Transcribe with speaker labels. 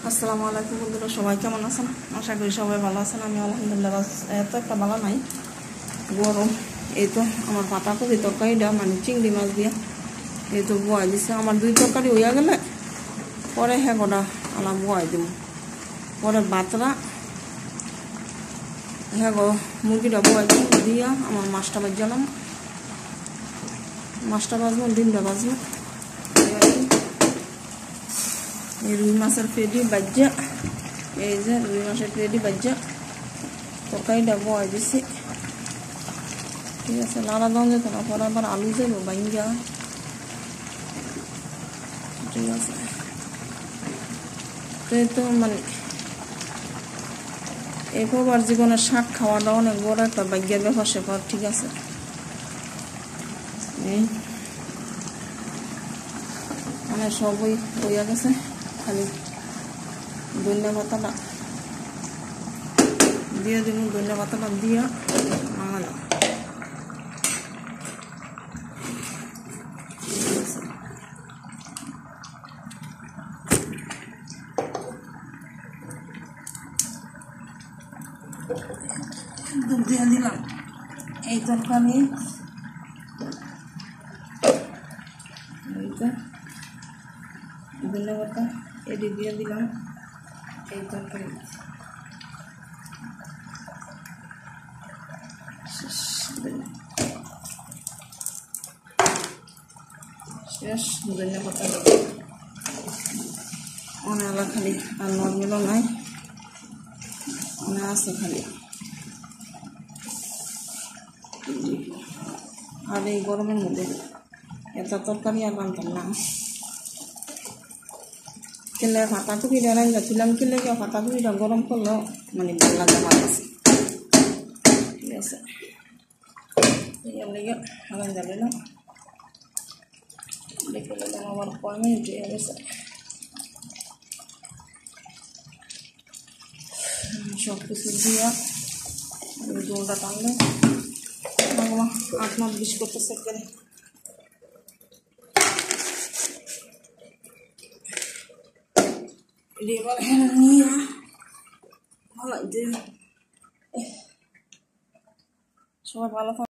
Speaker 1: আসসালামু আলাইকুম বন্ধুরা, সবাই কেমন আছেন? আশা করি সবাই ভালো আছেন। আমি আলহামদুলিল্লাহ এত একটা ভালো নাই, গরম। এই তো আমার পাতাকপি তরকারিটা মানে চিংড়ি মাছ দিয়া এই তো বয়াই দিছে। আমার দুই তরকারি হইয়া গেলে পরে হ্যাঁ গোটা আলা বয়াই দিব, পরে বাতরা হ্যাঁ গো মুরগিটা বয়াই দিব দিয়া আমার মাছটা বাজলাম, মাছটা বাজবো, ডিমটা বাজবো। এই রুই মাছের পেটি বাজ্যা, এই যে রুই মাছের পেটি বাজ্যা তরকারিটা বয়াই দিছি। ঠিক আছে, লাড়া দাম যেত না, পরে আবার আলু যাব বাইঙ্গা। ঠিক আছে, তো মানে এই প্রবার জীবনের শাক খাওয়াটা অনেক বড় একটা ভাগ্যের ব্যাপার স্যাপার। ঠিক আছে, মানে সবই হইয়া গেছে, খালি ধনিয়া পাতাটা দিয়ে দিব, ধনিয়া পাতাটা দিয়া নামালাম। দুধ দিয়ে দিলাম এই তরকারি, ধনিয়া পাতা এটি দিয়ে দিলাম এই তরকারি। শেষ ধনিয়া পাতা অনেক খালি, আর নর্মেলও নাই, আছে খালি। আর এই গরমের মধ্যে এত তরকারি আর বানতাম না। কিনলে পাতাকপিটা রাই যাচ্ছিলাম, কিনলে কেউ পাতাকপিটা গরম করলো মানে ভালো লাগে আমার কাছে। ঠিক আছে, এর লেগে হারান যাবে না, দেখে নিলাম আমার 5 মিনিট হয়ে গেছে। সব কিছু দিয়া জলটা টানলে 8-9 করতেছে করে এবার নিয়ে ভালো। সবাই ভালো।